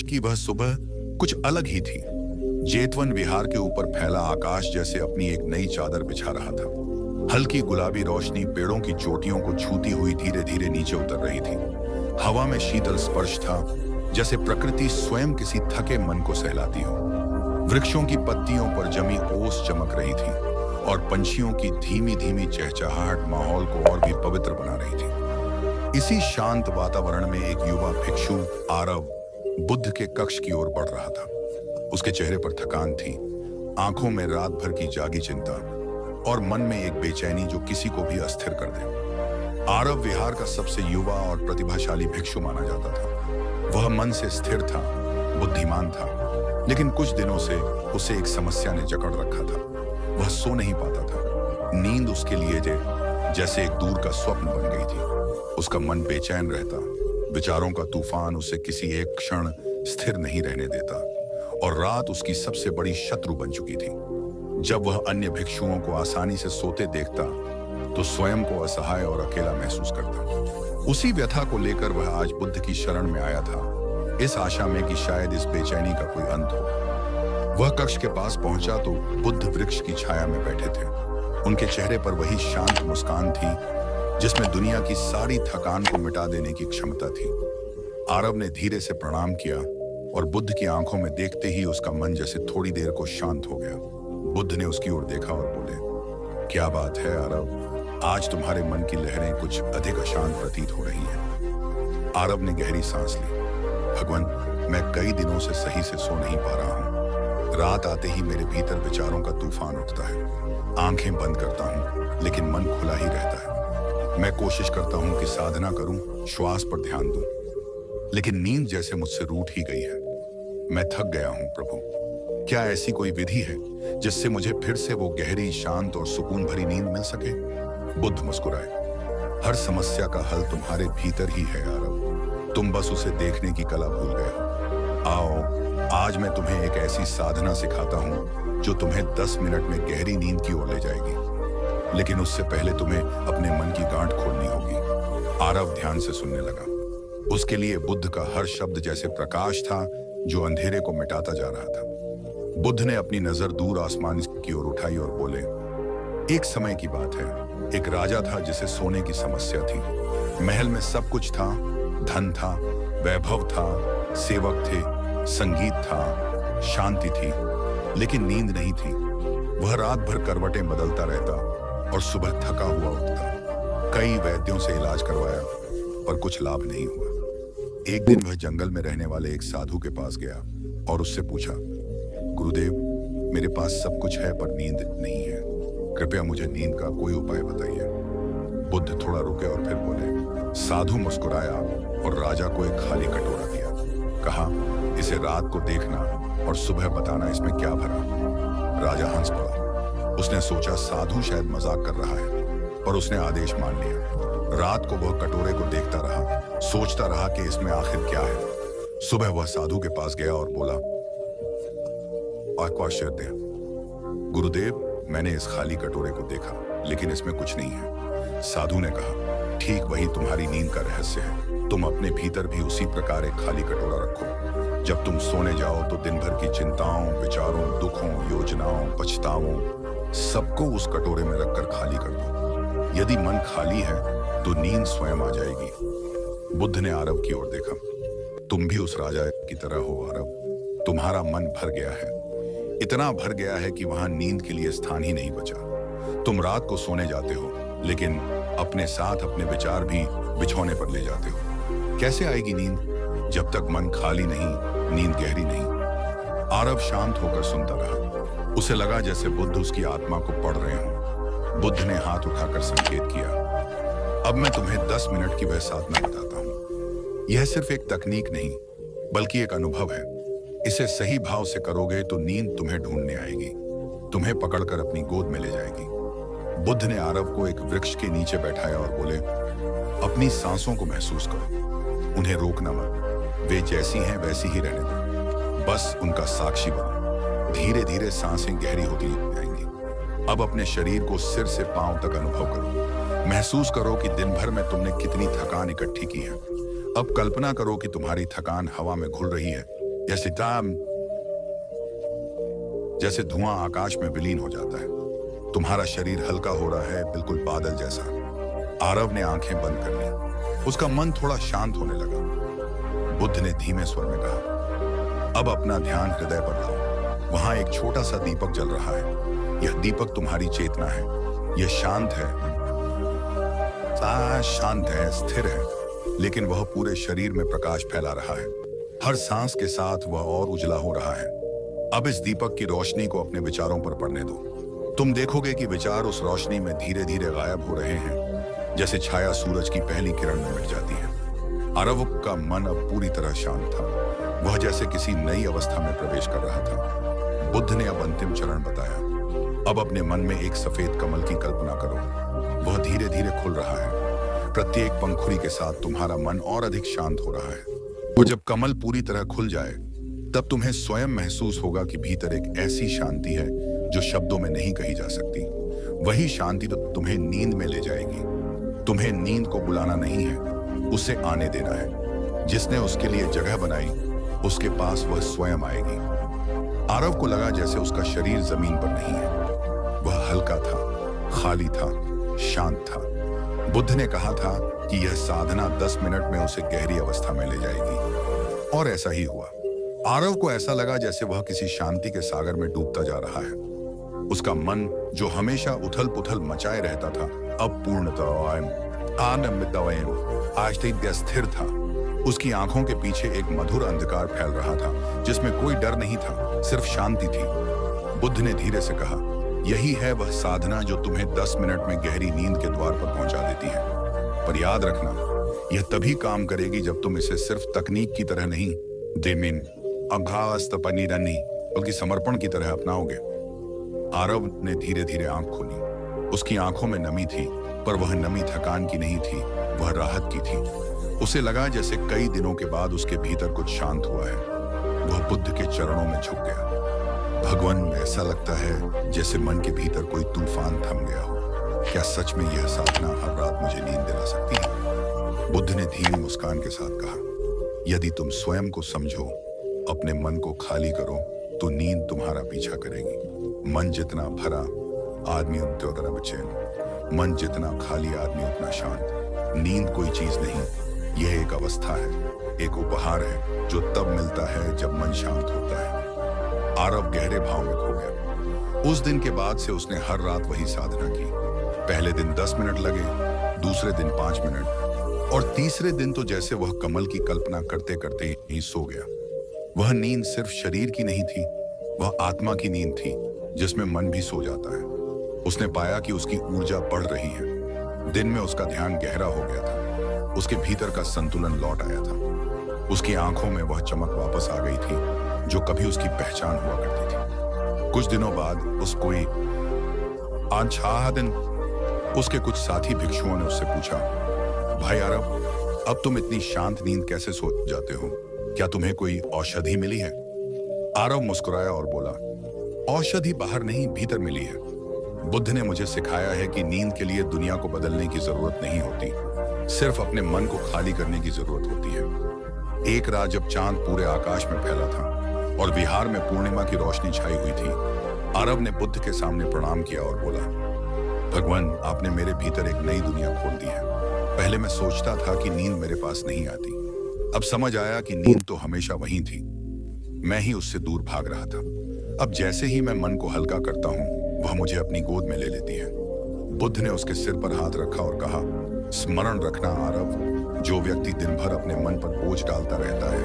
कि वह सुबह कुछ अलग ही थी। जेतवन विहार के ऊपर फैला आकाश जैसे अपनी एक नई चादर बिछा रहा था। हल्की गुलाबी रोशनी पेड़ों की चोटियों को छूती हुई धीरे धीरे नीचे उतर रही थी। हवा में शीतल स्पर्श था, जैसे प्रकृति स्वयं किसी थके मन को सहलाती हो। वृक्षों की पत्तियों पर जमी ओस चमक रही थी और पंछियों की धीमी धीमी चहचहाहट माहौल को और भी पवित्र बना रही थी। इसी शांत वातावरण में एक युवा भिक्षु आरव बुद्ध के कक्ष की ओर बढ़ रहा था। उसके चेहरे पर थकान थी, आंखों में रात भर की जागी चिंता और मन में एक बेचैनी जो किसी को भी अस्थिर कर दे। आरव विहार का सबसे युवा और प्रतिभाशाली भिक्षु माना जाता था। वह मन से स्थिर था, बुद्धिमान था, लेकिन कुछ दिनों से उसे एक समस्या ने जकड़ रखा था। वह सो नहीं पाता था। नींद उसके लिए जैसे एक दूर का स्वप्न बन गई थी। उसका मन बेचैन रहता, विचारों का तूफान उसे किसी एक क्षण स्थिर नहीं रहने देता और रात उसकी सबसे बड़ी शत्रु बन चुकी थी। जब वह अन्य भिक्षुओं को आसानी से सोते देखता तो स्वयं को असहाय और अकेला महसूस करता। उसी व्यथा को लेकर वह आज बुद्ध की शरण में आया था, इस आशा में कि शायद इस बेचैनी का कोई अंत हो। वह कक्ष के पास पहुंचा तो बुद्ध वृक्ष की छाया में बैठे थे। उनके चेहरे पर वही शांत मुस्कान थी जिसमें दुनिया की सारी थकान को मिटा देने की क्षमता थी। आरव ने धीरे से प्रणाम किया और बुद्ध की आंखों में देखते ही उसका मन जैसे थोड़ी देर को शांत हो गया। बुद्ध ने उसकी ओर देखा और बोले, क्या बात है आरव, आज तुम्हारे मन की लहरें कुछ अधिक अशांत प्रतीत हो रही हैं। आरव ने गहरी सांस ली। भगवान, मैं कई दिनों से सही से सो नहीं पा रहा हूँ। रात आते ही मेरे भीतर विचारों का तूफान उठता है। आंखें बंद करता हूँ लेकिन मन खुला ही रहता है। मैं कोशिश करता हूँ कि साधना करूँ, श्वास पर ध्यान दूँ, लेकिन नींद जैसे मुझसे रूठ ही गई है। मैं थक गया हूँ प्रभु। क्या ऐसी कोई विधि है जिससे मुझे फिर से वो गहरी, शांत और सुकून भरी नींद मिल सके? बुद्ध मुस्कुराए। हर समस्या का हल तुम्हारे भीतर ही है आरव। तुम बस उसे देखने की कला भूल गए हो। आओ, आज मैं तुम्हें एक ऐसी साधना सिखाता हूँ जो तुम्हें 10 मिनट में गहरी नींद की ओर ले जाएगी। लेकिन उससे पहले तुम्हें अपने मन की गांठ खोलनी होगी। आरव ध्यान से सुनने लगा। उसके लिए बुद्ध का हर शब्द जैसे प्रकाश था जो अंधेरे को मिटाता जा रहा था। बुद्ध ने अपनी नजर दूर आसमान की ओर उठाई और बोले, एक समय की बात है, एक राजा था जिसे सोने की समस्या थी। महल में सब कुछ था, धन था, वैभव था, सेवक थे, संगीत था, शांति थी, लेकिन नींद नहीं थी। वह रात भर करवटें बदलता रहता और सुबह थका हुआ उठता। कई वैद्यों से इलाज करवाया पर कुछ लाभ नहीं हुआ। एक दिन वह जंगल में रहने वाले एक साधु के पास गया और उससे पूछा, गुरुदेव, मेरे पास सब कुछ है पर नींद नहीं है, कृपया मुझे नींद का कोई उपाय बताइए। बुद्ध थोड़ा रुके और फिर बोले। साधु मुस्कुराया और राजा को एक खाली कटोरा दिया। कहा, इसे रात को देखना और सुबह बताना इसमें क्या भरा। राजा हंस पड़ा। उसने सोचा साधु शायद मजाक कर रहा है, पर उसने आदेश मान लिया। रात को वह कटोरे को देखता रहा, सोचता रहा कि इसमें आखिर क्या है। सुबह वह साधु के पास गया और बोला, आश्चर्य गुरुदेव, मैंने इस खाली कटोरे को देखा लेकिन इसमें कुछ नहीं है। साधु ने कहा, ठीक वही तुम्हारी नींद का रहस्य है। तुम अपने भीतर भी उसी प्रकार एक खाली कटोरा रखो। जब तुम सोने जाओ तो दिन भर की चिंताओं, विचारों, दुखों, योजनाओं, पछतावों, सबको उस कटोरे में रखकर खाली कर दो। यदि मन खाली है तो नींद स्वयं आ जाएगी। बुद्ध ने आरव की ओर देखा। तुम भी उस राजा की तरह हो आरव। तुम्हारा मन भर गया है, इतना भर गया है कि वहां नींद के लिए स्थान ही नहीं बचा। तुम रात को सोने जाते हो लेकिन अपने साथ अपने विचार भी बिछौने पर ले जाते हो। कैसे आएगी नींद जब तक मन खाली नहीं, नींद गहरी नहीं। आरव शांत होकर सुनता रहा। उसे लगा जैसे बुद्ध उसकी आत्मा को पढ़ रहे हों। बुद्ध ने हाथ उठाकर संकेत किया, अब मैं तुम्हें 10 मिनट की वह साधना बताता हूँ। यह सिर्फ एक तकनीक नहीं बल्कि एक अनुभव है। इसे सही भाव से करोगे तो नींद तुम्हें ढूंढने आएगी, तुम्हें पकड़कर अपनी गोद में ले जाएगी। बुद्ध ने आरव को एक वृक्ष के नीचे बैठाया और बोले, अपनी सांसों को महसूस करो, उन्हें रोकना मत। वे जैसी हैं वैसी ही रहने दो, बस उनका साक्षी बनो। धीरे धीरे सांसें गहरी होती जाएंगी। अब अपने शरीर को सिर से पांव तक अनुभव करो। महसूस करो कि दिन भर में तुमने कितनी थकान इकट्ठी की है। अब कल्पना करो कि तुम्हारी थकान हवा में घुल रही है जैसे टाम जैसे धुआं आकाश में विलीन हो जाता है। तुम्हारा शरीर हल्का हो रहा है, बिल्कुल बादल जैसा। आरव ने आंखें बंद कर ली। उसका मन थोड़ा शांत होने लगा। बुद्ध ने धीमे स्वर में कहा, अब अपना ध्यान हृदय पर लाओ। वहां एक छोटा सा दीपक जल रहा है। यह दीपक तुम्हारी चेतना है। यह शांत है, स्थिर है, लेकिन वह पूरे शरीर में प्रकाश फैला रहा है। हर सांस के साथ वह और उजला हो रहा है। अब इस दीपक की रोशनी को अपने विचारों पर पड़ने दो। तुम देखोगे कि विचार उस रोशनी में धीरे धीरे गायब हो रहे हैं, जैसे छाया सूरज की पहली किरण में मिट जाती है। आरव का मन अब पूरी तरह शांत था। वह जैसे किसी नई अवस्था में प्रवेश कर रहा था। बुद्ध ने अब अंतिम चरण बताया। अब अपने मन में एक सफेद कमल की कल्पना करो। वह धीरे धीरे खुल रहा है। प्रत्येक पंखुड़ी के साथ तुम्हारा मन और अधिक शांत हो रहा है। और जब कमल पूरी तरह खुल जाए, तब तुम्हें स्वयं महसूस होगा कि भीतर एक ऐसी शांति है जो शब्दों में नहीं कही जा सकती। वही शांति तो तुम्हें नींद में ले जाएगी। तुम्हें नींद को बुलाना नहीं है, उसे आने देना है। जिसने उसके लिए जगह बनाई, उसके पास वह स्वयं आएगी। आरव को लगा जैसे उसका शरीर जमीन पर नहीं है। वह हल्का था, खाली था, शांत था। बुद्ध ने कहा था कि यह साधना 10 मिनट में उसे गहरी अवस्था में ले जाएगी, और ऐसा ही हुआ। आरव को ऐसा लगा जैसे वह किसी शांति के सागर में डूबता जा रहा है। उसका मन, जो हमेशा उथल पुथल मचाए रहता था, अब पूर्णतः आनंदित स्थिर था। उसकी आंखों के पीछे एक मधुर अंधकार फैल रहा था, जिसमें कोई डर नहीं था, सिर्फ शांति थी। बुद्ध ने धीरे से कहा, यही है वह साधना जो तुम्हें 10 मिनट में गहरी नींद के द्वार पर पहुंचा देती है। पर याद रखना, यह तभी काम करेगी जब तुम इसे सिर्फ तकनीक की तरह नहीं, देमिन अघास्तपनी रनी, बल्कि समर्पण की तरह अपनाओगे। आरव ने धीरे धीरे आंख खोली। उसकी आंखों में नमी थी, पर वह नमी थकान की नहीं थी, वह राहत की थी। उसे लगा जैसे कई दिनों के बाद उसके भीतर कुछ शांत हुआ है। वह बुद्ध के चरणों में झुक गया। भगवान, ऐसा लगता है जैसे मन के भीतर कोई तूफान थम गया हो। क्या सच में यह साधना हर रात मुझे नींद दिला सकती है? बुद्ध ने धीमी मुस्कान के साथ कहा, यदि तुम स्वयं को समझो, अपने मन को खाली करो, तो नींद तुम्हारा पीछा करेगी। मन जितना भरा, आदमी उतना बेचैन। मन जितना खाली, आदमी उतना शांत। नींद कोई चीज नहीं, यह एक अवस्था है, एक उपहार है जो तब मिलता है जब मन शांत होता है। आरव गहरे भाव में खो गया। उस दिन के बाद से उसने हर रात वही साधना की। पहले दिन 10 मिनट लगे, दूसरे दिन 5 मिनट, और तीसरे दिन तो जैसे वह कमल की कल्पना करते करते ही सो गया। वह नींद सिर्फ शरीर की नहीं थी, वह आत्मा की नींद थी, जिसमें मन भी सो जाता है। उसने पाया कि उसकी ऊर्जा बढ़ रही है। दिन में उसका ध्यान गहरा हो गया था। उसके भीतर का संतुलन लौट आया था। उसकी आंखों में वह चमक वापस आ गई थी जो कभी उसकी पहचान हुआ करती थी। कुछ दिनों बाद उसके कुछ साथी भिक्षुओं ने उससे पूछा, भाई आरव, अब तुम इतनी शांत नींद कैसे सो जाते हो? क्या तुम्हें कोई औषधि मिली है? आरव मुस्कुराया और बोला, औषधि बाहर नहीं, भीतर मिली है। बुद्ध ने मुझे सिखाया है कि नींद के लिए दुनिया को बदलने की जरूरत नहीं होती, सिर्फ अपने मन को खाली करने की जरूरत होती है। एक रात जब चांद पूरे आकाश में फैला था और विहार में पूर्णिमा की रोशनी छाई हुई थी, आरव ने बुद्ध के सामने प्रणाम किया और बोला, भगवान, आपने मेरे भीतर एक नई दुनिया खोल दी है। पहले मैं सोचता था कि नींद मेरे पास नहीं आती। अब समझ आया कि नींद तो हमेशा वहीं थी, मैं ही उससे दूर भाग रहा था। अब जैसे ही मैं मन को हल्का करता हूँ, वह मुझे अपनी गोद में ले लेती है। बुद्ध ने उसके सिर पर हाथ रखा और कहा, स्मरण रखना आरव, जो व्यक्ति दिन भर अपने मन पर बोझ डालता रहता है,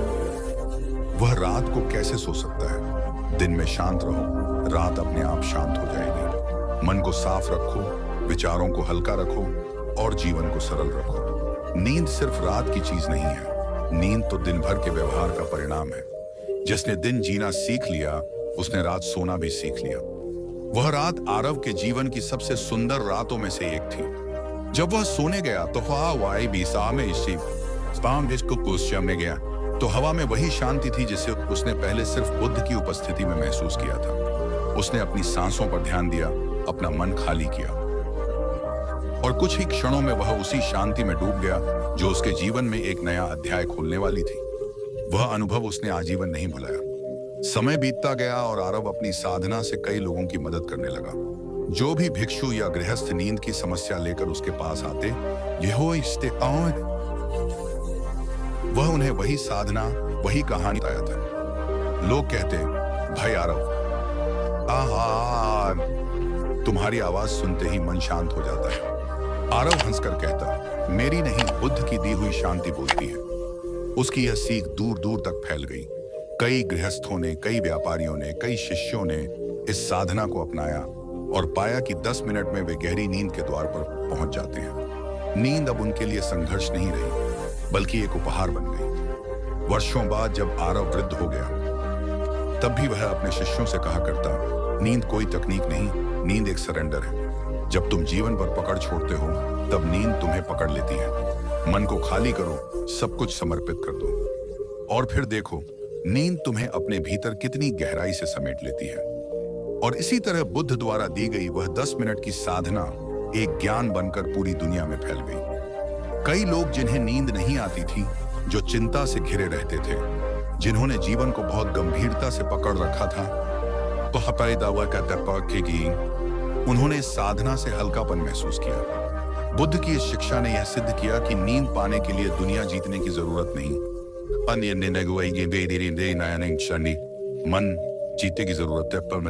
वह रात को कैसे सो सकता है? दिन में शांत रहो, रात अपने आप शांत हो जाएगी। मन को साफ रखो, विचारों को हल्का रखो और जीवन को सरल रखो। नींद सिर्फ रात की चीज नहीं है, नींद तो दिन भर के व्यवहार का परिणाम है। जिसने दिन जीना सीख लिया, उसने रात सोना भी सीख लिया। वह रात आरव के जीवन की सबसे सुंदर रातों में से एक थी। जब वह सोने गया तो में गया तो हवा में वही शांति थी जिसे उसने पहले सिर्फ बुद्ध की उपस्थिति में महसूस किया था। उसने अपनी सांसों पर ध्यान दिया, अपना मन खाली किया, और कुछ ही क्षणों में वह उसी शांति में डूब गया जो उसके जीवन में एक नया अध्याय खोलने वाली थी। वह अनुभव उसने आजीवन नहीं भुलाया। समय बीतता गया और आरव अपनी साधना से कई लोगों की मदद करने लगा। जो भी भिक्षु या गृहस्थ नींद की समस्या लेकर उसके पास आते, वह उन्हें वही साधना, वही कहानी बताया था। लोग कहते, भाई आरव, आहा, तुम्हारी आवाज सुनते ही मन शांत हो जाता है। आरव हंसकर कहता, मेरी नहीं, बुद्ध की दी हुई शांति बोलती है। उसकी यह सीख दूर दूर तक फैल गई। कई गृहस्थों ने, कई व्यापारियों ने, कई शिष्यों ने इस साधना को अपनाया और पाया कि 10 मिनट में वे गहरी नींद के द्वार पर पहुंच जाते हैं। नींद अब उनके लिए संघर्ष नहीं रही, बल्कि एक उपहार बन गई। वर्षों बाद जब आरव वृद्ध हो गया, तब भी वह अपने शिष्यों से कहा करता, नींद कोई तकनीक नहीं, नींद एक सरेंडर है। जब तुम जीवन पर पकड़ छोड़ते हो, तब नींद तुम्हें पकड़ लेती है। मन को खाली करो, सब कुछ समर्पित कर दो, और फिर देखो नींद तुम्हें अपने भीतर कितनी गहराई से समेट लेती है। और इसी तरह बुद्ध द्वारा दी गई वह 10 मिनट की साधना एक ज्ञान बनकर पूरी दुनिया में फैल गई। कई लोग जिन्हें नींद नहीं आती थी, जो चिंता से घिरे रहते थे, जिन्होंने जीवन को बहुत गंभीरता से पकड़ रखा था, तो हपाई दावा का उन्होंने इस साधना से हल्कापन महसूस किया। बुद्ध की इस शिक्षा ने यह सिद्ध किया कि नींद पाने के लिए दुनिया जीतने की जरूरत नहीं, मन जीते की जरूरत है, पर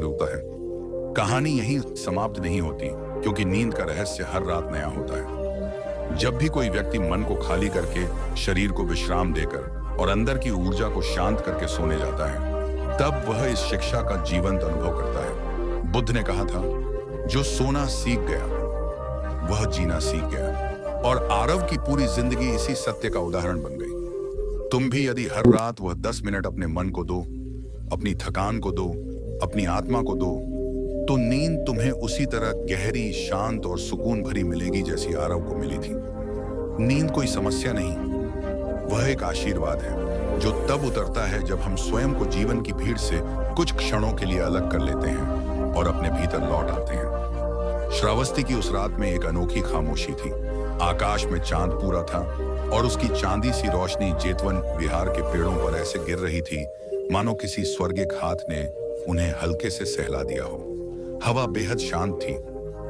होता है। कहानी यहीं समाप्त नहीं होती, क्योंकि नींद का रहस्य हर रात नया होता है। जब भी कोई व्यक्ति मन को खाली करके, शरीर को विश्राम देकर और अंदर की ऊर्जा को शांत करके सोने जाता है, तब वह इस शिक्षा का जीवंत अनुभव करता है। बुद्ध ने कहा था, जो सोना सीख गया वह जीना सीख गया। और आरव की पूरी जिंदगी इसी सत्य का उदाहरण बन गई। तुम भी यदि हर रात वह 10 मिनट अपने मन को दो, अपनी थकान को दो, अपनी आत्मा को दो, तो नींद तुम्हें उसी तरह गहरी, शांत और सुकून भरी मिलेगी जैसी आरव को मिली थी। नींद कोई समस्या नहीं, वह एक आशीर्वाद है, जो तब उतरता है जब हम स्वयं को जीवन की भीड़ से कुछ क्षणों के लिए अलग कर लेते हैं और अपने भीतर लौट आते हैं। श्रावस्ती की उस रात में एक अनोखी खामोशी थी। आकाश में चांद पूरा था और उसकी चांदी सी रोशनी जेतवन विहार के पेड़ों पर ऐसे गिर रही थी, मानो किसी स्वर्गिक हाथ ने उन्हें हल्के से सहला दिया हो। हवा बेहद शांत थी,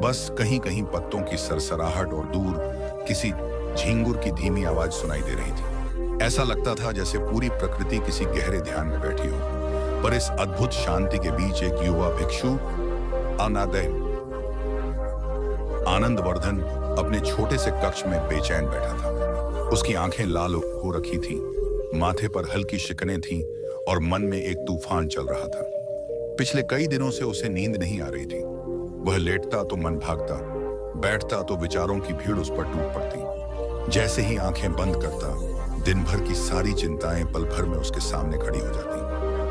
बस कहीं कहीं पत्तों की सरसराहट और दूर किसी झींगुर की धीमी आवाज सुनाई दे रही थी। ऐसा लगता था जैसे पूरी प्रकृति किसी गहरे ध्यान में बैठी हो। पर इस अद्भुत शांति के बीच एक युवा भिक्षु आनंदवर्धन अपने छोटे से कक्ष में बेचैन बैठा था। उसकी आंखें लाल हो रखी थीं, माथे पर हल्की शिकनें थीं और मन में एक तूफान चल रहा था। पिछले कई दिनों से उसे नींद नहीं आ रही थी। वह लेटता तो मन भागता, बैठता तो विचारों की भीड़ उस पर टूट पड़ती। जैसे ही आंखें बंद करता, दिन भर की सारी चिंताएं पल भर में उसके सामने खड़ी हो जाती।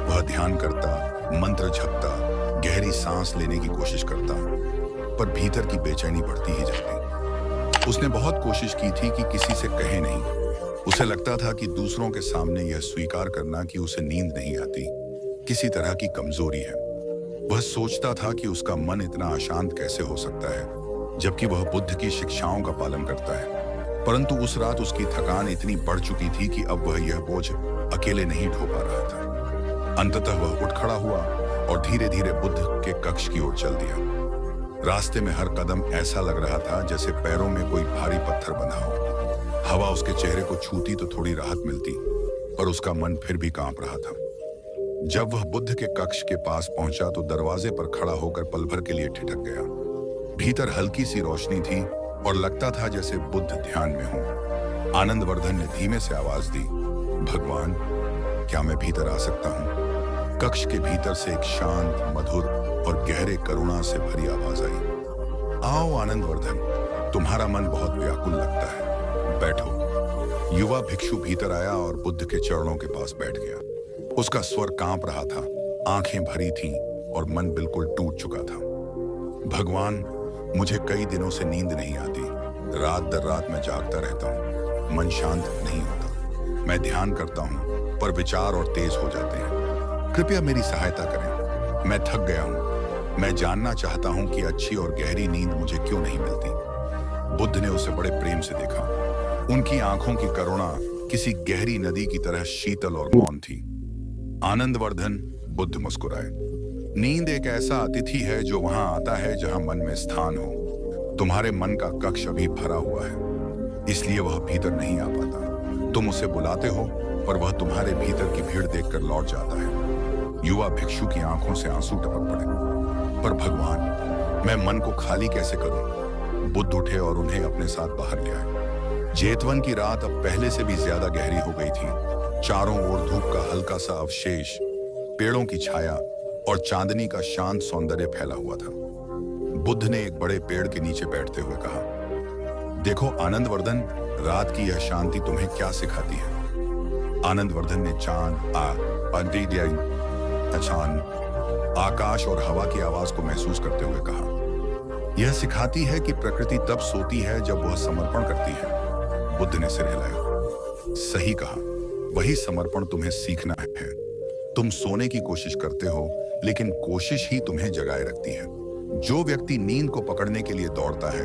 वह ध्यान करता, मंत्र जपता, गहरी सांस लेने की कोशिश करता, पर भीतर की बेचैनी बढ़ती ही जाती। उसने बहुत कोशिश की थी कि किसी से कहे नहीं। उसे लगता था कि दूसरों के सामने यह स्वीकार करना कि उसे नींद नहीं आती किसी तरह की कमजोरी है। वह सोचता था कि उसका मन इतना अशांत कैसे हो सकता है, जबकि वह बुद्ध की शिक्षाओं का पालन करता है। परंतु उस रात उसकी थकान इतनी बढ़ चुकी थी कि अब वह यह बोझ अकेले नहीं ढो पा रहा था। अंततः वह उठ खड़ा हुआ और धीरे धीरे बुद्ध के कक्ष की ओर चल दिया। रास्ते में हर कदम ऐसा लग रहा था जैसे पैरों में कोई भारी पत्थर बंधा हो। हवा उसके चेहरे को छूती तो थोड़ी राहत मिलती, पर उसका मन फिर भी कांप रहा था। जब वह बुद्ध के कक्ष के पास पहुंचा तो दरवाजे पर खड़ा होकर पल भर के लिए ठिठक गया। भीतर हल्की सी रोशनी थी और लगता था जैसे बुद्ध ध्यान में हो। आनंदवर्धन ने धीमे से आवाज दी, भगवान, क्या मैं भीतर आ सकता हूँ? कक्ष के भीतर से एक शांत, मधुर और गहरे करुणा से भरी आवाज आई, आओ आनंदवर्धन, तुम्हारा मन बहुत व्याकुल लगता है, बैठो। युवा भिक्षु भीतर आया और बुद्ध के चरणों के पास बैठ गया। उसका स्वर कांप रहा था, आंखें भरी थीं और मन बिल्कुल टूट चुका था। भगवान, मुझे कई दिनों से नींद नहीं आती। रात दर रात मैं जागता रहता हूँ, मन शांत नहीं होता। मैं ध्यान करता हूँ पर विचार और तेज हो जाते हैं। कृपया मेरी सहायता करें, मैं थक गया हूँ। मैं जानना चाहता हूँ कि अच्छी और गहरी नींद मुझे क्यों नहीं मिलती। बुद्ध ने उसे बड़े प्रेम से देखा। उनकी आंखों की करुणा किसी गहरी नदी की तरह शीतल और मौन थी। आनंदवर्धन, बुद्ध मुस्कुराए। नींद एक ऐसा अतिथि है जो वहां आता है जहां मन में स्थान हो। तुम्हारे मन का कक्ष अभी भरा हुआ है, इसलिए वह भीतर नहीं आ पाता। तुम उसे बुलाते हो पर वह तुम्हारे भीतर की भीड़ देखकर लौट जाता है। युवा भिक्षु की आंखों से आंसू टपक पड़े। पर भगवान, मैं मन को खाली कैसे करूं? बुद्ध उठे और उन्हें अपने साथ बाहर ले आए। जेतवन की रात अब पहले से भी ज्यादा गहरी हो गई थी। चारों ओर धूप का हल्का सा अवशेष, पेड़ों की छाया और चांदनी का शांत सौंदर्य फैला हुआ था। बुद्ध ने एक बड़े पेड़ के नीचे बैठते हुए कहा, देखो आनंदवर्धन, रात की यह शांति तुम्हें क्या सिखाती है? आनंदवर्धन ने आकाश और हवा की आवाज को महसूस करते हुए कहा, यह सिखाती है कि प्रकृति तब सोती है जब वह समर्पण करती है। बुद्ध ने सिर हिलाया। सही कहा, वही समर्पण तुम्हें सीखना है। तुम सोने की कोशिश करते हो, लेकिन कोशिश ही तुम्हें जगाए रखती है। जो व्यक्ति नींद को पकड़ने के लिए दौड़ता है,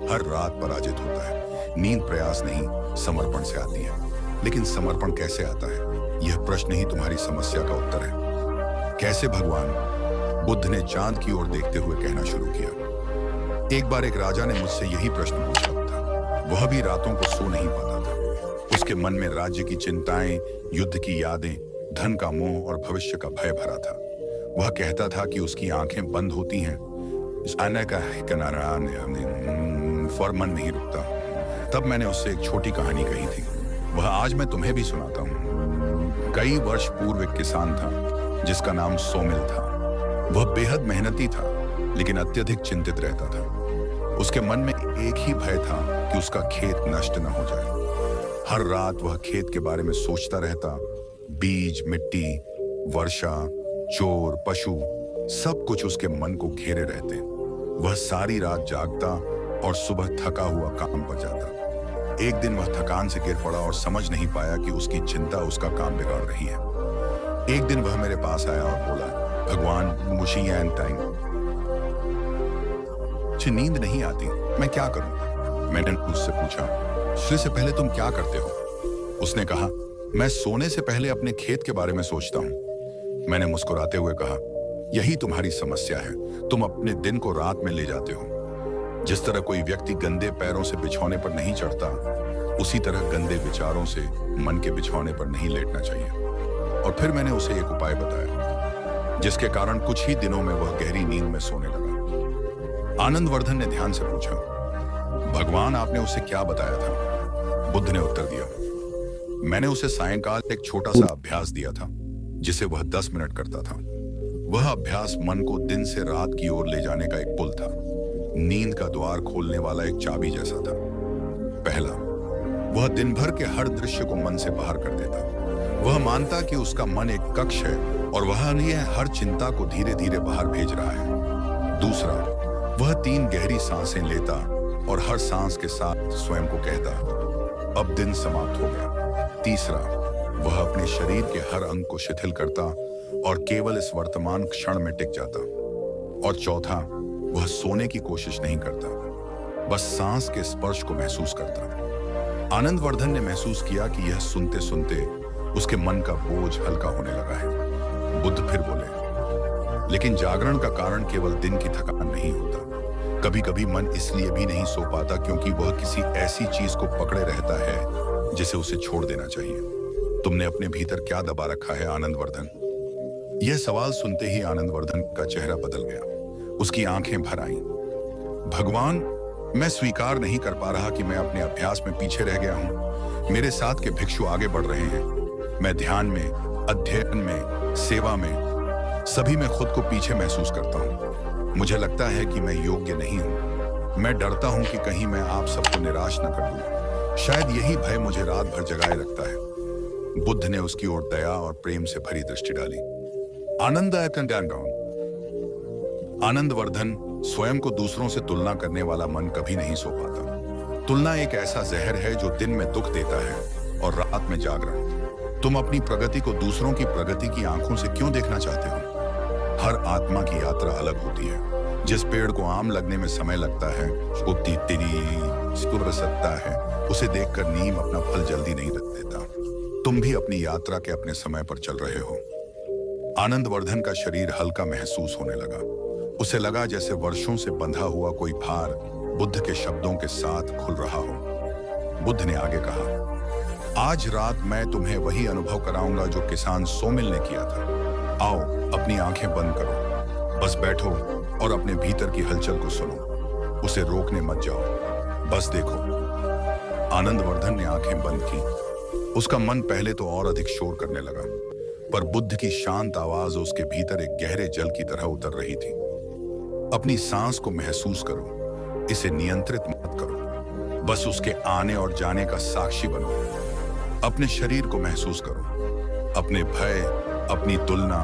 हर रात पराजित होता है। नींद प्रयास नहीं, समर्पण से आती है। लेकिन समर्पण कैसे आता है? यह प्रश्न ही तुम्हारी समस्या का उत्तर है। कैसे भगवान? बुद्ध ने चांद की ओर देखते हुए कहना शुरू किया। एक बार एक राजा ने मुझसे यही प्रश्न पूछा था। वह भी रातों को सो नहीं पाता था। उसके मन में राज्य की चिंताएं, युद्ध की यादें, धन का मोह और भविष्य का भय भरा था। वह कहता था कि उसकी आंखें बंद होती हैं, फौर मन नहीं रुकता। तब मैंने उससे एक छोटी कहानी कही थी। वह आज मैं तुम्हें भी सुनाता हूँ। कई वर्ष पूर्व एक किसान था जिसका नाम सोमिल था। वह बेहद मेहनती था, लेकिन अत्यधिक चिंतित रहता था। उसके मन में एक ही भय था कि उसका खेत नष्ट न हो जाए। हर रात वह खेत के बारे में सोचता रहता। बीज, मिट्टी, वर्षा, चोर, पशु, सब कुछ उसके मन को घेरे रहते। वह सारी रात जागता और सुबह थका हुआ काम पर जाता। एक दिन वह थकान से गिर पड़ा और समझ नहीं पाया कि उसकी चिंता उसका काम बिगाड़ रही है। एक दिन वह मेरे पास आया और बोला, भगवान, मुझे नींद नहीं आती, मैं क्या करूं? मैंने उससे पूछा, सोने से पहले तुम क्या करते हो? उसने कहा, मैं सोने से पहले अपने खेत के बारे में सोचता हूं। मैंने मुस्कुराते हुए कहा, यही तुम्हारी समस्या है। तुम अपने दिन को रात में ले जाते हो। जिस तरह कोई व्यक्ति गंदे पैरों से बिछौने पर नहीं चढ़ता, उसी तरह गंदे विचारों से मन के बिछौने पर नहीं लेटना चाहिए। और फिर मैंने उसे एक उपाय बताया, जिसके कारण कुछ ही दिनों में वह गहरी नींद में सोने लगा। आनंदवर्धन ने ध्यान से पूछा, भगवान, आपने उसे क्या बताया था? बुद्ध ने उत्तर दिया, मैंने उसे सायंकाल एक छोटा सा अभ्यास दिया था, जिसे वह 10 मिनट करता था। वह अभ्यास मन को दिन से रात की ओर ले जाने का एक पुल था, नींद का द्वार खोलने वाला एक चाबी जैसा था। पहला, वह दिन भर के हर दृश्य को मन से बाहर कर देता। वह मानता कि उसका मन एक कक्ष है और वह हर चिंता को धीरे धीरे बाहर भेज रहा है। दूसरा, वह 3 गहरी सांसें लेता और हर सांस के साथ स्वयं को कहता, अब दिन समाप्त हो गया। तीसरा, वह अपने शरीर के हर अंग को शिथिल करता और केवल इस वर्तमान क्षण में टिक जाता। और चौथा, वह सोने की कोशिश नहीं करता, बस सांस के स्पर्श को महसूस करता। आनंदवर्धन ने महसूस किया कि यह सुनते सुनते उसके मन का बोझ हल्का होने लगा है। बुद्ध फिर बोले, लेकिन जागरण का कारण केवल दिन की थकान नहीं होता। कभी कभी मन इसलिए भी नहीं सो पाता क्योंकि वह किसी ऐसी चीज को पकड़े रहता है जिसे उसे छोड़ देना चाहिए। तुमने अपने भीतर क्या दबा रखा है आनंदवर्धन? यह सवाल सुनते ही आनंदवर्धन का चेहरा बदल गया। उसकी आंखें भर आईं। भगवान, मैं स्वीकार नहीं कर पा रहा कि मैं अपने अभ्यास में पीछे रह गया हूं। मेरे साथ के भिक्षु आगे बढ़ रहे हैं। मैं ध्यान में, अध्ययन में, सेवा में, सभी में खुद को पीछे महसूस करता हूं। मुझे लगता है कि मैं योग्य नहीं हूं। मैं डरता हूं कि कहीं मैं आप सबको निराश न कर दूं। शायद यही भय मुझे रात भर जगाए रखता है। बुद्ध ने उसकी ओर दया और प्रेम से भरी दृष्टि डाली। आनंदवर्धन, स्वयं को दूसरों से तुलना करने वाला मन कभी नहीं सो पाता। तुलना एक ऐसा जहर है जो दिन में दुख देता है और रात में जागरण। तुम अपनी प्रगति को दूसरों की प्रगति की आंखों से क्यों देखना चाहते हो? हर आत्मा की यात्रा अलग होती है। जिस पेड़ को आम लगने में समय लगता है, उगती तिरी सुर सकता है, उसे देखकर नीम अपना फल जल्दी नहीं रख देता। तुम भी अपनी यात्रा के अपने समय पर चल रहे हो। आनंदवर्धन का शरीर हल्का महसूस होने लगा। उसे लगा जैसे वर्षों से बंधा हुआ कोई भार बुद्ध के शब्दों के साथ खुल रहा हो। बुद्ध ने आगे कहा, आज रात मैं तुम्हें वही अनुभव कराऊंगा जो किसान सोमिल ने किया था। आओ, अपनी आंखें बंद करो, बस बैठो और अपने भीतर की हलचल को सुनो। उसे रोकने मत जाओ, बस देखो। आनंदवर्धन ने आंखें बंद की। उसका मन पहले तो और अधिक शोर करने लगा, पर बुद्ध की शांत आवाज उसके भीतर एक गहरे जल की तरह उतर रही थी। अपनी सांस को महसूस करो, इसे नियंत्रित मत करो, बस उसके आने और जाने का साक्षी बनो। अपने शरीर को महसूस करो, अपने भय, अपनी तुलना,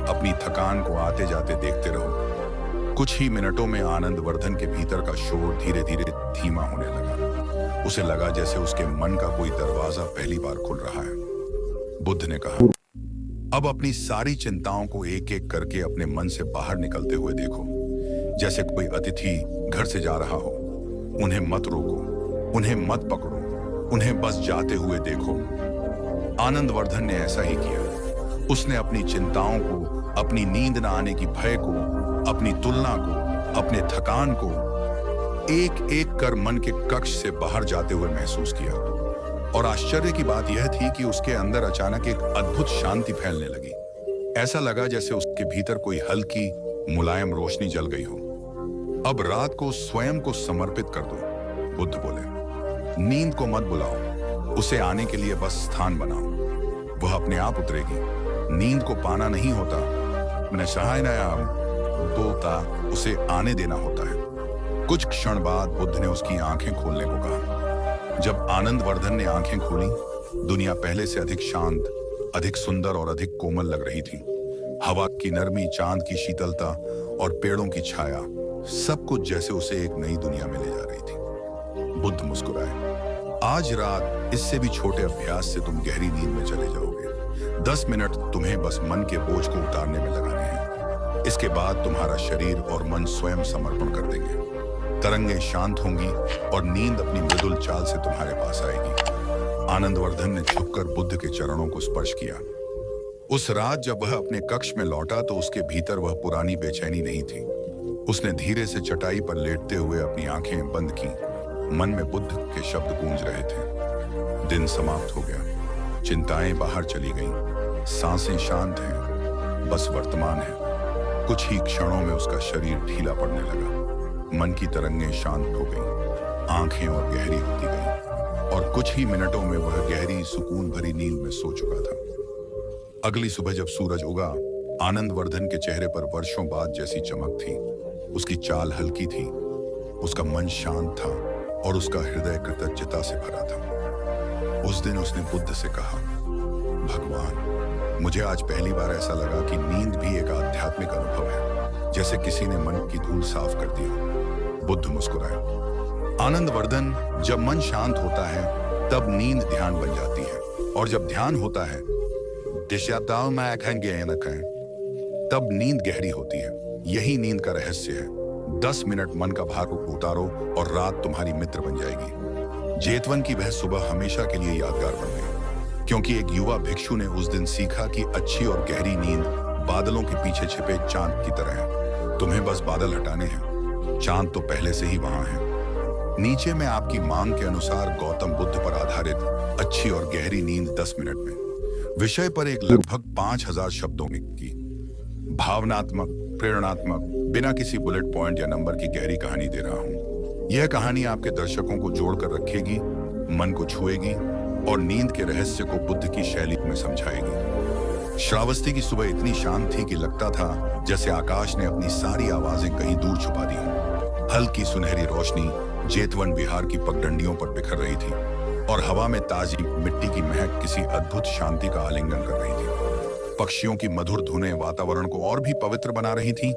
अपनी थकान को आते जाते देखते रहो। कुछ ही मिनटों में आनंदवर्धन के भीतर का शोर धीरे धीरे धीमा होने लगा। उसे लगा जैसे उसके मन का कोई दरवाजा पहली बार खुल रहा है। बुद्ध ने कहा, अब अपनी सारी चिंताओं को एक एक करके अपने मन से बाहर निकलते हुए देखो, जैसे कोई अतिथि घर से जा रहा हो। उन्हें मत रोको, उन्हें मत पकड़ो, उन्हें बस जाते हुए देखो। आनंदवर्धन ने ऐसा ही किया। उसने अपनी चिंताओं को, अपनी नींद न आने की भय को, अपनी तुलना को, अपने थकान को एक एक कर मन के कक्ष से बाहर जाते हुए महसूस किया। और आश्चर्य की बात यह थी कि उसके अंदर अचानक एक अद्भुत शांति फैलने लगी। ऐसा लगा जैसे उसके भीतर कोई हल्की मुलायम रोशनी जल गई हो। अब रात को स्वयं को समर्पित कर दो, बुद्ध बोले। नींद को मत बुलाओ, उसे आने के लिए बस स्थान बनाओ। वह अपने आप उतरेगी। नींद को पाना नहीं होता, मैंने सहाय नया तोता उसे आने देना होता है। कुछ क्षण बाद बुद्ध ने उसकी आंखें खोलने को कहा। जब आनंदवर्धन ने आंखें खोली, दुनिया पहले से अधिक शांत, अधिक सुंदर और अधिक कोमल लग रही थी। हवा की नरमी, चांद की शीतलता और पेड़ों की छाया, सब कुछ जैसे उसे एक नई दुनिया में ले जा रही थी। बुद्ध मुस्कुराए। आज रात इससे भी छोटे अभ्यास से तुम गहरी नींद में चले जाओगे। 10 मिनट तुम्हें बस मन के बोझ को उतारने में लगाने हैं। इसके बाद तुम्हारा शरीर और मन स्वयं समर्पण कर देंगे। तरंगें शांत होंगी और नींद अपनी मृदुल चाल से तुम्हारे पास आएगी। आनंदवर्धन ने झुककर बुद्ध के चरणों को स्पर्श किया। उस रात जब वह अपने कक्ष में लौटा तो उसके भीतर वह पुरानी बेचैनी नहीं थी। उसने धीरे से चटाई पर लेटते हुए अपनी आंखें बंद की। मन में बुद्ध के शब्द गूंज रहे थे। दिन समाप्त हो गया, चिंताएं बाहर चली गईं, सांसें शांत हैं, बस वर्तमान है। कुछ ही क्षणों में उसका शरीर ढीला पड़ने लगा। मन की तरंगें शांत हो गईं, आंखें और गहरी होती गईं, और कुछ ही मिनटों में वह गहरी सुकून भरी नींद में सो चुका था। अगली सुबह जब सूरज उगा, आनंदवर्धन के चेहरे पर वर्षों बाद जैसी चमक थी। उसकी चाल हल्की थी, उसका मन शांत था और उसका हृदय कृतज्ञता से भरा था। उस दिन उसने बुद्ध से कहा, भगवान, मुझे आज पहली बार ऐसा लगा कि नींद भी एक आध्यात्मिक अनुभव है, जैसे किसी ने मन की धूल साफ कर दी हो। बुद्ध मुस्कुराए। आनंदवर्धन, जब मन शांत होता है तब नींद ध्यान बन जाती है, और जब ध्यान होता है तब नींद गहरी होती है। यही नींद का रहस्य है। 10 मिनट मन का भार उतारो और रात तुम्हारी मित्र बन जाएगी। जेतवन की वह सुबह हमेशा के लिए यादगार बन गई, क्योंकि एक युवा भिक्षु ने उस दिन सीखा कि अच्छी और गहरी नींद बादलों के पीछे छिपे चांद की तरह है। तुम्हें बस बादल हटाने हैं, चांद तो पहले से ही वहां है। नीचे में आपकी मांग के अनुसार गौतम बुद्ध पर आधारित अच्छी और गहरी नींद 10 मिनट में विषय पर एक लगभग 5000 शब्दों में की भावनात्मक, प्रेरणात्मक, बिना किसी बुलेट पॉइंट या नंबर की गहरी कहानी दे रहा हूं। यह कहानी आपके दर्शकों को जोड़कर रखेगी, मन को छुएगी और नींद के रहस्य को बुद्ध की शैली में समझाएगी। श्रावस्ती की सुबह इतनी शांत थी कि लगता था जैसे आकाश ने अपनी सारी आवाजें कहीं दूर छुपा दी हों। हल्की सुनहरी रोशनी जेतवन विहार की पगडंडियों पर बिखर रही थी और हवा में ताजी मिट्टी की महक किसी अद्भुत शांति का आलिंगन कर रही थी। पक्षियों की मधुर धुनें वातावरण को और भी पवित्र बना रही थीं।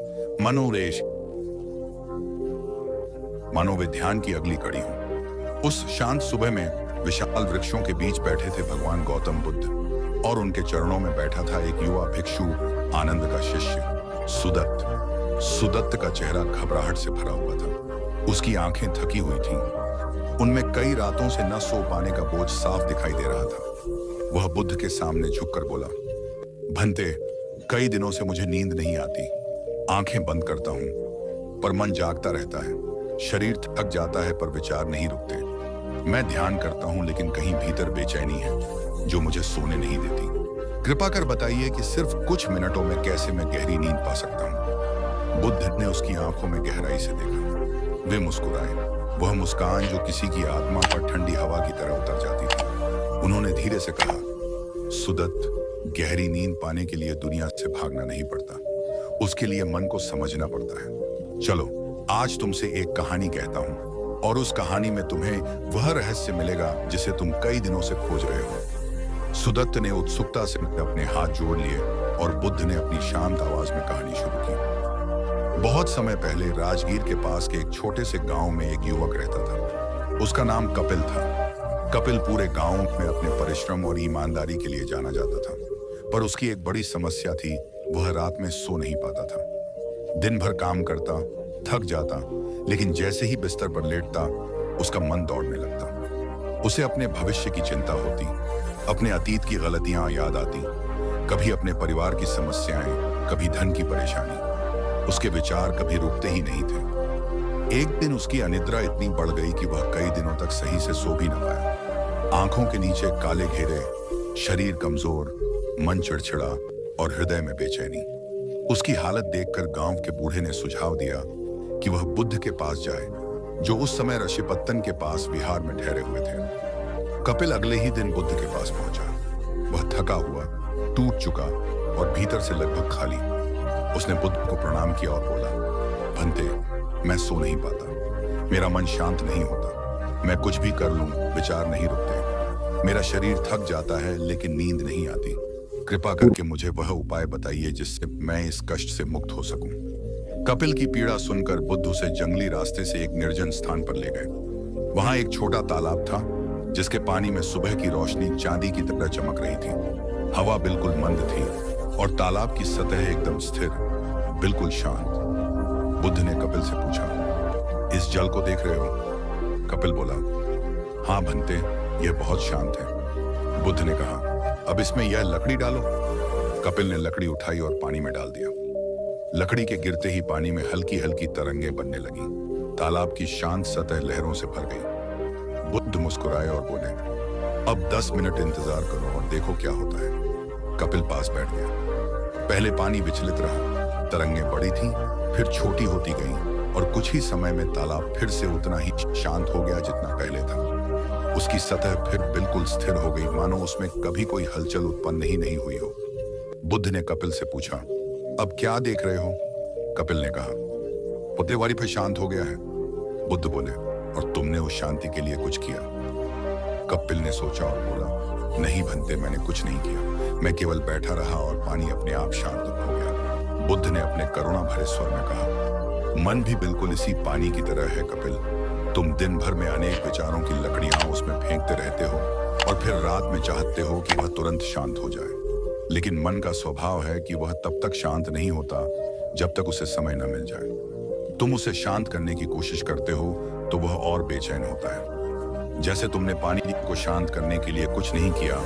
मानो वे ध्यान की अगली कड़ी हो। उस शांत सुबह में विशाल वृक्षों के बीच बैठे थे भगवान गौतम बुद्ध, और उनके चरणों में बैठा था एक युवा भिक्षु, आनंद का शिष्य सुदत्त। सुदत्त का चेहरा घबराहट से भरा हुआ था। उसकी आंखें थकी हुई थीं। उनमें कई रातों से न सो पाने का बोझ साफ दिखाई दे रहा था। वह बुद्ध के सामने झुककर बोला, भंते, कई दिनों से मुझे नींद नहीं आती। आंखें बंद करता हूं पर मन जागता रहता है। शरीर थक जाता है पर विचार नहीं रुकते। मैं ध्यान करता हूं लेकिन कहीं भीतर बेचैनी है जो मुझे सोने नहीं देती। कृपा कर बताइए कि सिर्फ कुछ मिनटों में कैसे मैं गहरी नींद पा सकता हूं। बुद्ध ने उसकी आंखों में गहराई से देखा। वे मुस्कुराए, वह मुस्कान जो किसी की आत्मा पर ठंडी हवा की तरह उतर जाती थी। उन्होंने धीरे से कहा, सुदत्त, गहरी नींद पाने के लिए दुनिया से भागना नहीं पड़ता, उसके लिए मन को समझना पड़ता है। चलो, आज तुमसे एक कहानी कहता हूं और उस कहानी में तुम्हें वह रहस्य मिलेगा जिसे तुम कई दिनों से खोज रहे हो। सुदत्त ने उत्सुकता से अपने हाथ जोड़ लिए और बुद्ध ने अपनी शांत आवाज में कहानी शुरू की। बहुत समय पहले राजगीर के पास के एक छोटे से गांव में एक युवक रहता था। उसका नाम कपिल था। कपिल पूरे गांव में अपने परिश्रम और ईमानदारी के लिए जाना जाता था, पर उसकी एक बड़ी समस्या थी, वह रात में सो नहीं पाता था। दिन भर काम करता, थक जाता, लेकिन जैसे ही बिस्तर पर लेटता, उसका मन दौड़ने लगता। उसे अपने भविष्य की चिंता होती, अपने अतीत की गलतियां याद आती, कभी अपने परिवार की समस्याएं, कभी धन की परेशानी। उसके विचार कभी रुकते ही नहीं थे। एक दिन उसकी अनिद्रा इतनी बढ़ गई कि वह कई दिनों तक सही से सो भी न पाया। आंखों के नीचे काले घेरे, शरीर कमजोर, मन चिड़चिड़ा और हृदय में बेचैनी। उसकी हालत देखकर गांव के बूढ़े ने सुझाव दिया कि वह बुद्ध के पास जाए, जो उस समय ऋषिपत्तन के पास विहार में ठहरे हुए थे। कपिल अगले ही दिन बुद्ध के पास पहुंचा। वह थका हुआ, टूट चुका और भीतर से लगभग खाली। उसने बुद्ध को प्रणाम किया और बोला, भंते, मैं सो नहीं पाता, मेरा मन शांत नहीं होता। मैं कुछ भी कर लूं, विचार नहीं रुकते। मेरा शरीर थक जाता है लेकिन नींद नहीं आती। कृपा करके मुझे वह उपाय बताइए जिससे मैं इस कष्ट से मुक्त हो सकूं। कपिल की पीड़ा सुनकर बुद्ध उसे जंगली रास्ते से एक निर्जन स्थान पर ले गए। वहां एक छोटा तालाब था जिसके पानी में सुबह की रोशनी चांदी की तरह चमक रही थी। हवा बिल्कुल मंद थी और तालाब की सतह एकदम स्थिर, बिल्कुल शांत। बुद्ध ने कपिल से पूछा, इस जल को देख रहे हो? कपिल बोला, हाँ भंते, यह बहुत शांत है। बुद्ध ने कहा, अब इसमें यह लकड़ी डालो। कपिल ने लकड़ी उठाई और पानी में डाल दिया। लकड़ी के गिरते ही पानी में हल्की हल्की तरंगें बनने लगी। तालाब की शांत सतह लहरों से भर गई। बुद्ध मुस्कुराए और बोले, अब 10 मिनट इंतजार करो और देखो क्या होता है। कपिल पास बैठ गया। पहले पानी विचलित रहा, तरंगें बड़ी थीं, फिर छोटी होती गईं और कुछ ही समय में तालाब फिर से उतना ही शांत हो गया जितना पहले था। उसकी सतह फिर बिल्कुल स्थिर हो गई, मानो उसमें कभी कोई हलचल उत्पन्न ही नहीं हुई हो। बुद्ध ने कपिल से पूछा, अब क्या देख रहे हो? कपिल ने कहा, पतेवारी फिर शांत हो गया है। बुद्ध बोले, और तुमने उस शांति के लिए कुछ किया? कपिल ने सोचा और बोला, नहीं भंते, मैंने कुछ नहीं किया। मैं केवल बैठा रहा और पानी अपने आप शांत हो गया। बुद्ध ने अपने करुणा भरे स्वर में कहा, मन भी बिल्कुल इसी पानी की तरह है कपिल। तुम दिन भर में अनेक विचारों की लकड़ियां उसमें फेंकते रहते हो और फिर रात में चाहते हो कि वह तुरंत शांत हो जाए। लेकिन मन का स्वभाव है कि वह तब तक शांत नहीं होता जब तक उसे समय न मिल जाए। तुम उसे शांत करने की कोशिश करते हो तो वह और बेचैन होता है। जैसे तुमने पानी को शांत करने के लिए कुछ नहीं किया,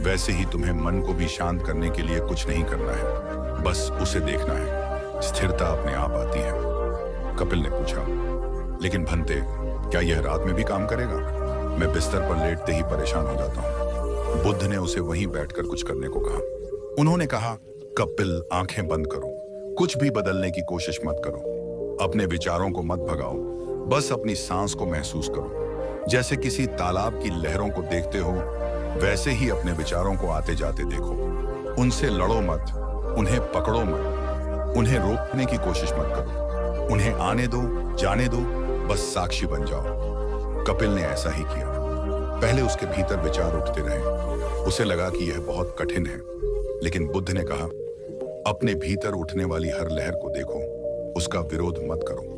वैसे ही तुम्हें मन को भी शांत करने के लिए कुछ नहीं करना है, बस उसे देखना है। स्थिरता अपने आप आती है। कपिल ने पूछा, लेकिन भंते, क्या यह रात में भी काम करेगा? मैं बिस्तर पर लेटते ही परेशान हो जाता हूँ। बुद्ध ने उसे वहीं बैठकर कुछ करने को कहा। उन्होंने कहा, कपिल, आंखें बंद करो, कुछ भी बदलने की कोशिश मत करो, अपने विचारों को मत भगाओ, बस अपनी सांस को महसूस करो। जैसे किसी तालाब की लहरों को देखते हो, वैसे ही अपने विचारों को आते जाते देखो। उनसे लड़ो मत, उन्हें पकड़ो मत, उन्हें रोकने की कोशिश मत करो। उन्हें आने दो, जाने दो, बस साक्षी बन जाओ। कपिल ने ऐसा ही किया। पहले उसके भीतर विचार उठते रहे। उसे लगा कि यह बहुत कठिन है, लेकिन बुद्ध ने कहा, अपने भीतर उठने वाली हर लहर को देखो, उसका विरोध मत करो।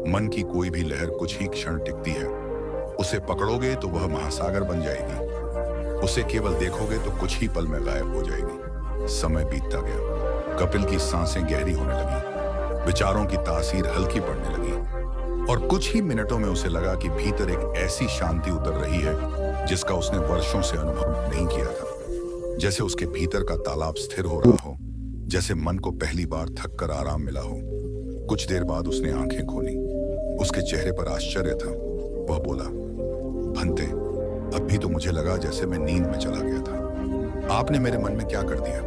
मन की कोई भी लहर कुछ ही क्षण टिकती है। उसे पकड़ोगे तो वह महासागर बन जाएगी, उसे केवल देखोगे तो कुछ ही पल में गायब हो जाएगी। समय बीतता गया। कपिल की सांसें गहरी होने लगी। विचारों की तासीर हल्की पड़ने लगी और कुछ ही मिनटों में उसे लगा कि भीतर एक ऐसी शांति उतर रही है जिसका उसने वर्षों से अनुभव नहीं किया था। जैसे उसके भीतर का तालाब स्थिर हो रहा हो, जैसे मन को पहली बार थक कर आराम मिला हो। कुछ देर बाद उसने आंखें खोली। उसके चेहरे पर आश्चर्य था। वह बोला, भंते, अभी तो मुझे लगा जैसे मैं नींद में चला गया था। आपने मेरे मन में क्या कर दिया?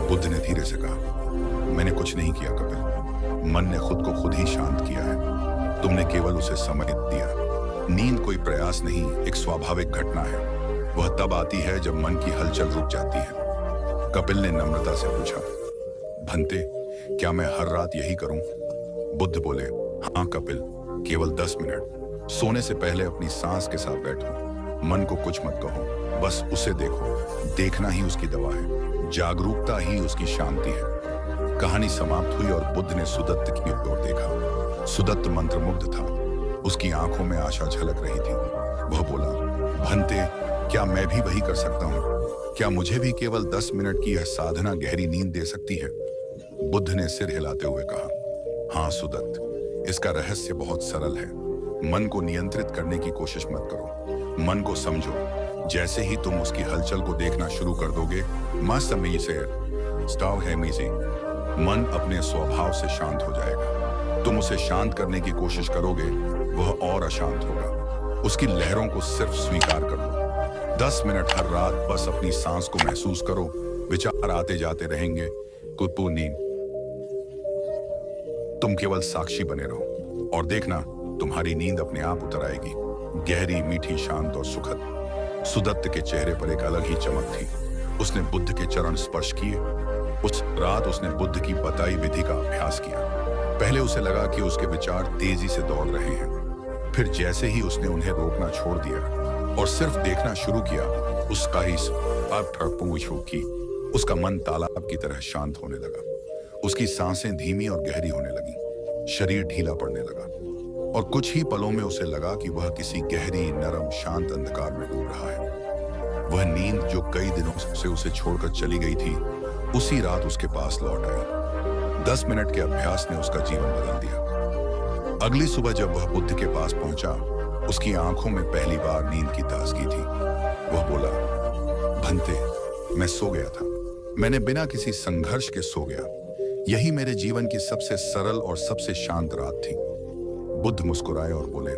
बुद्ध ने धीरे से कहा, मैंने कुछ नहीं किया कपिल। मन ने खुद को खुद ही शांत किया है। तुमने केवल उसे समय दिया। नींद कोई प्रयास नहीं, एक स्वाभाविक घटना है। वह तब आती है जब मन की हलचल रुक जाती है। कपिल ने नम्रता से पूछा, भंते, क्या मैं हर रात यही करूं? बुद्ध बोले, हाँ कपिल, केवल 10 मिनट। सोने से पहले अपनी सांस के साथ बैठो। मन को कुछ मत कहो, बस उसे देखो। देखना ही उसकी दवा है, जागरूकता ही उसकी शांति है। कहानी समाप्त हुई और बुद्ध ने सुदत्त की ओर देखा। सुदत्त मंत्रमुग्ध था। उसकी आंखों में आशा झलक रही थी। वह बोला, भंते, क्या मैं भी वही कर सकता हूँ? क्या मुझे भी केवल 10 मिनट की यह साधना गहरी नींद दे सकती है? बुद्ध ने सिर हिलाते हुए कहा, हाँ सुदत्त, इसका रहस्य बहुत सरल है। मन को नियंत्रित करने की कोशिश मत करो। मन को समझो। जैसे ही तुम उसकी हलचल को देखना शुरू कर दोगे, मन अपने स्वभाव से शांत हो जाएगा। तुम उसे शांत करने की कोशिश करोगे, वह और अशांत होगा। उसकी लहरों को सिर्फ स्वीकार कर लो। 10 मिनट हर रात बस अपनी सांस को महसूस करो। विचार आते जाते रहेंगे, कुतुब नींद। तुम केवल साक्षी बने रहो और देखना, तुम्हारी नींद अपने आप उतर आएगी, गहरी, मीठी, शांत और सुखद। सुदत्त के चेहरे पर एक अलग ही चमक थी। उसने बुद्ध के चरण स्पर्श किए। उस रात उसने बुद्ध की बताई विधि का अभ्यास किया। पहले उसे लगा कि उसके विचार तेजी से दौड़ रहे हैं। फिर जैसे ही उसने उन्हें रोकना छोड़ दिया और सिर्फ देखना शुरू किया, उसका मन तालाब की तरह शांत होने लगा। उसकी सांसें धीमी और गहरी होने लगी। शरीर ढीला पड़ने लगा और कुछ ही पलों में उसे लगा कि वह किसी गहरी, नरम, शांत अंधकार में डूब रहा है। वह नींद जो कई दिनों से उसे छोड़कर चली गई थी, उसी रात उसके पास लौट आई। 10 मिनट के अभ्यास ने उसका जीवन बदल दिया। अगली सुबह जब वह बुद्ध के पास पहुंचा, उसकी आंखों में पहली बार नींद की ताजगी थी। वह बोला, भंते, मैं सो गया था। मैंने बिना किसी संघर्ष के सो गया। यही मेरे जीवन की सबसे सरल और सबसे शांत रात थी। बुद्ध मुस्कुराए और बोले,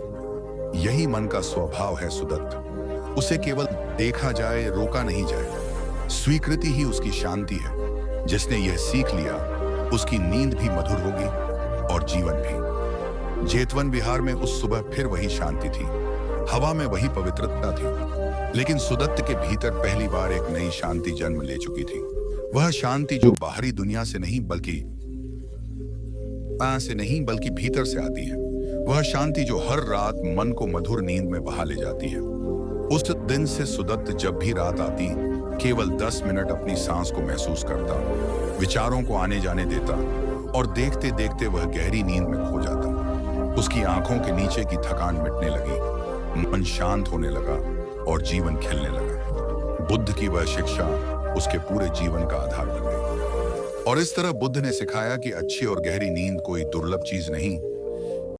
यही मन का स्वभाव है सुदत्त। उसे केवल देखा जाए, रोका नहीं जाए। स्वीकृति ही उसकी शांति है। जिसने यह सीख लिया, उसकी नींद भी मधुर होगी और जीवन भी। जेतवन विहार में उस सुबह फिर वही शांति थी। हवा में वही पवित्रता थी। लेकिन सुदत्त के भीतर पहली बार एक नई शांति जन्म ले चुकी थी। वह शांति जो बाहरी दुनिया से नहीं बल्कि भीतर से आती है। वह शांति जो हर रात मन को मधुर नींद में बहा ले जाती है। उस दिन से सुदत्त जब भी रात आती, केवल 10 मिनट अपनी सांस को महसूस करता, विचारों को आने जाने देता और देखते देखते वह गहरी नींद में खो जाता। उसकी आंखों के नीचे की थकान मिटने लगी, मन शांत होने लगा और जीवन खिलने लगा। बुद्ध की वह शिक्षा उसके पूरे जीवन का आधार बन गई। और इस तरह बुद्ध ने सिखाया कि अच्छी और गहरी नींद कोई दुर्लभ चीज नहीं,